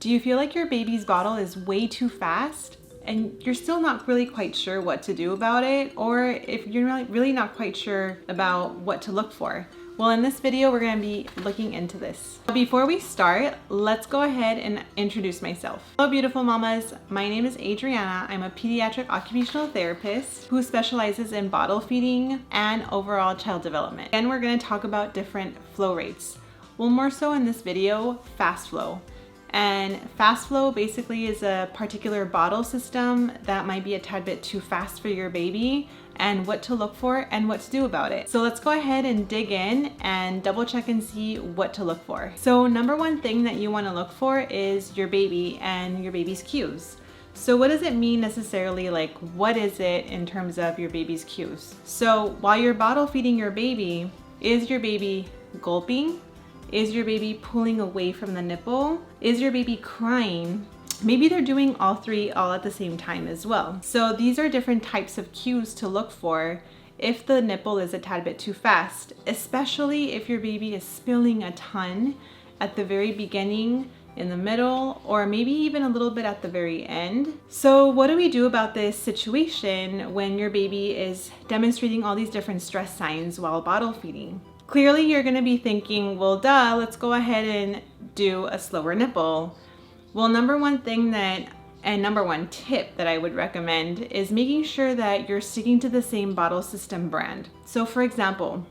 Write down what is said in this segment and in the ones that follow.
Do you feel like your baby's bottle is way too fast and you're still not really quite sure what to do about it, or if you're really not quite sure about what to look for? Well, in this video, we're gonna be looking into this. Before we start, let's go ahead and introduce myself. Hello, beautiful mamas. My name is Adriana. I'm a pediatric occupational therapist who specializes in bottle feeding and overall child development. And we're gonna talk about different flow rates. Well, more so in this video, fast flow. And fast flow basically is a particular bottle system that might be a tad bit too fast for your baby, and what to look for and what to do about it. So let's go ahead and dig in and double check and see what to look for. So number one thing that you want to look for is your baby and your baby's cues. So what does it mean necessarily? Like, what is it in terms of your baby's cues? So while you're bottle feeding your baby, is your baby gulping? Is your baby pulling away from the nipple? Is your baby crying? Maybe they're doing all three all at the same time as well. So these are different types of cues to look for if the nipple is a tad bit too fast, especially if your baby is spilling a ton at the very beginning, in the middle, or maybe even a little bit at the very end. So what do we do about this situation when your baby is demonstrating all these different stress signs while bottle feeding? Clearly you're gonna be thinking, well, duh, let's go ahead and do a slower nipple. Well, number one tip that I would recommend is making sure that you're sticking to the same bottle system brand. So for example,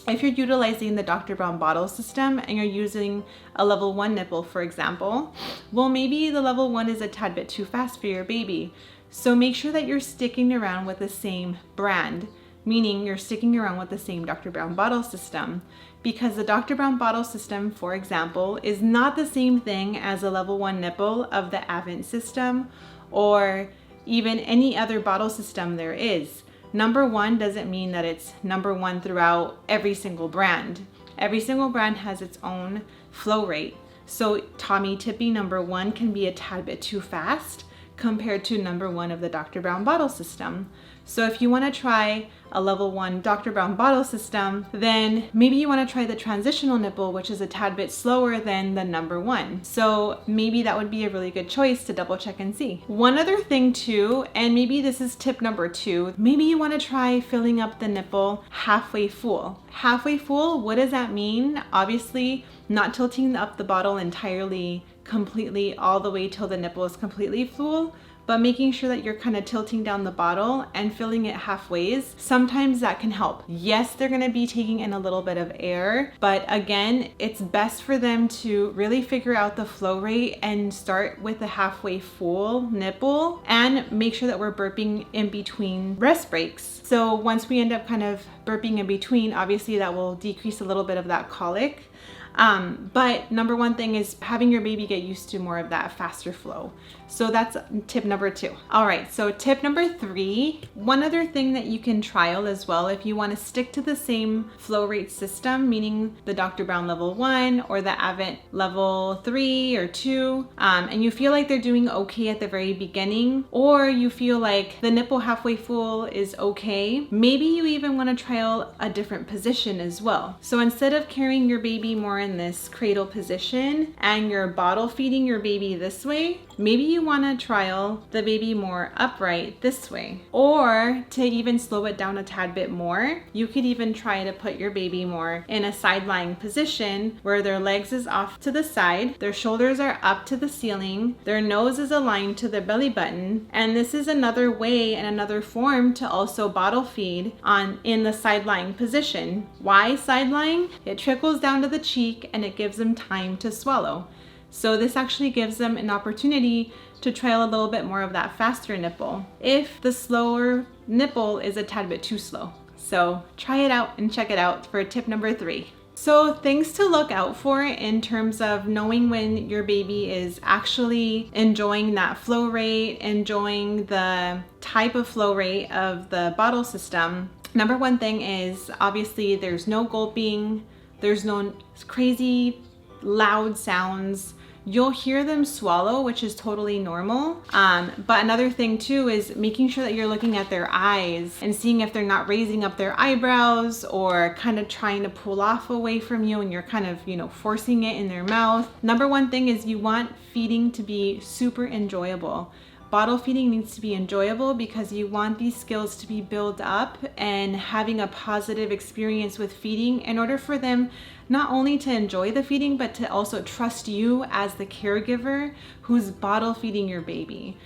if you're utilizing the Dr. Brown bottle system and you're using a level 1 nipple, for example, well, maybe the level 1 is a tad bit too fast for your baby. So make sure that you're sticking around with the same brand, meaning you're sticking around with the same Dr. Brown bottle system, because the Dr. Brown bottle system, for example, is not the same thing as a level 1 nipple of the Avent system or even any other bottle system there is. Number 1 doesn't mean that it's number 1 throughout every single brand. Every single brand has its own flow rate. So Tommy Tippy number 1 can be a tad bit too fast compared to number 1 of the Dr. Brown bottle system. So if you want to try a level 1 Dr. Brown bottle system, then maybe you want to try the transitional nipple, which is a tad bit slower than the number 1. So maybe that would be a really good choice to double check and see. One other thing too, and maybe this is tip number 2, maybe you want to try filling up the nipple halfway full. Halfway full, what does that mean? Obviously, not tilting up the bottle entirely, completely, all the way till the nipple is completely full, but making sure that you're kind of tilting down the bottle and filling it halfways. Sometimes that can help. Yes, they're gonna be taking in a little bit of air, but again, it's best for them to really figure out the flow rate and start with a halfway full nipple and make sure that we're burping in between rest breaks. So once we end up kind of burping in between, obviously that will decrease a little bit of that colic. But number one thing is having your baby get used to more of that faster flow. So that's tip number 2. All right, so tip number 3, one other thing that you can trial as well, if you want to stick to the same flow rate system, meaning the Dr. Brown level 1 or the Avent level 3 or 2, and you feel like they're doing okay at the very beginning, or you feel like the nipple halfway full is okay, maybe you even want to trial a different position as well. So instead of carrying your baby more in this cradle position and you're bottle feeding your baby this way, maybe you want to trial the baby more upright this way. Or to even slow it down a tad bit more, you could even try to put your baby more in a side lying position where their legs is off to the side, their shoulders are up to the ceiling, their nose is aligned to the belly button. And this is another way and another form to also bottle feed in the side lying position. Why side lying? It trickles down to the cheek and it gives them time to swallow. So this actually gives them an opportunity to trial a little bit more of that faster nipple if the slower nipple is a tad bit too slow. So try it out and check it out for tip number 3. So things to look out for in terms of knowing when your baby is actually enjoying that flow rate, enjoying the type of flow rate of the bottle system. Number one thing is obviously there's no gulping, there's no crazy loud sounds. you'll hear them swallow, which is totally normal. But another thing too is making sure that you're looking at their eyes and seeing if they're not raising up their eyebrows or kind of trying to pull off away from you and you're kind of, you know, forcing it in their mouth. Number one thing is you want feeding to be super enjoyable. Bottle feeding needs to be enjoyable because you want these skills to be built up and having a positive experience with feeding in order for them not only to enjoy the feeding, but to also trust you as the caregiver who's bottle feeding your baby.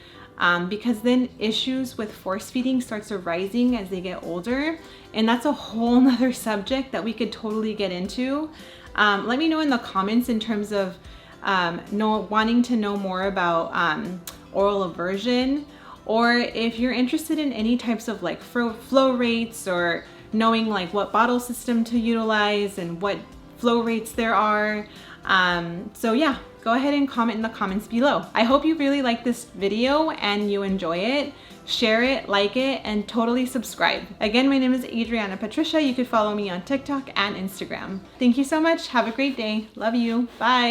Because then issues with force feeding starts arising as they get older. And that's a whole nother subject that we could totally get into. Let me know in the comments in terms of wanting to know more about oral aversion, or if you're interested in any types of like flow rates or knowing like what bottle system to utilize and what flow rates there are. So yeah, go ahead and comment in the comments below. I hope you really like this video and you enjoy it. Share it, like it, and totally subscribe. Again, my name is Adriana Patricia. You could follow me on TikTok and Instagram. Thank you so much. Have a great day. Love you. Bye.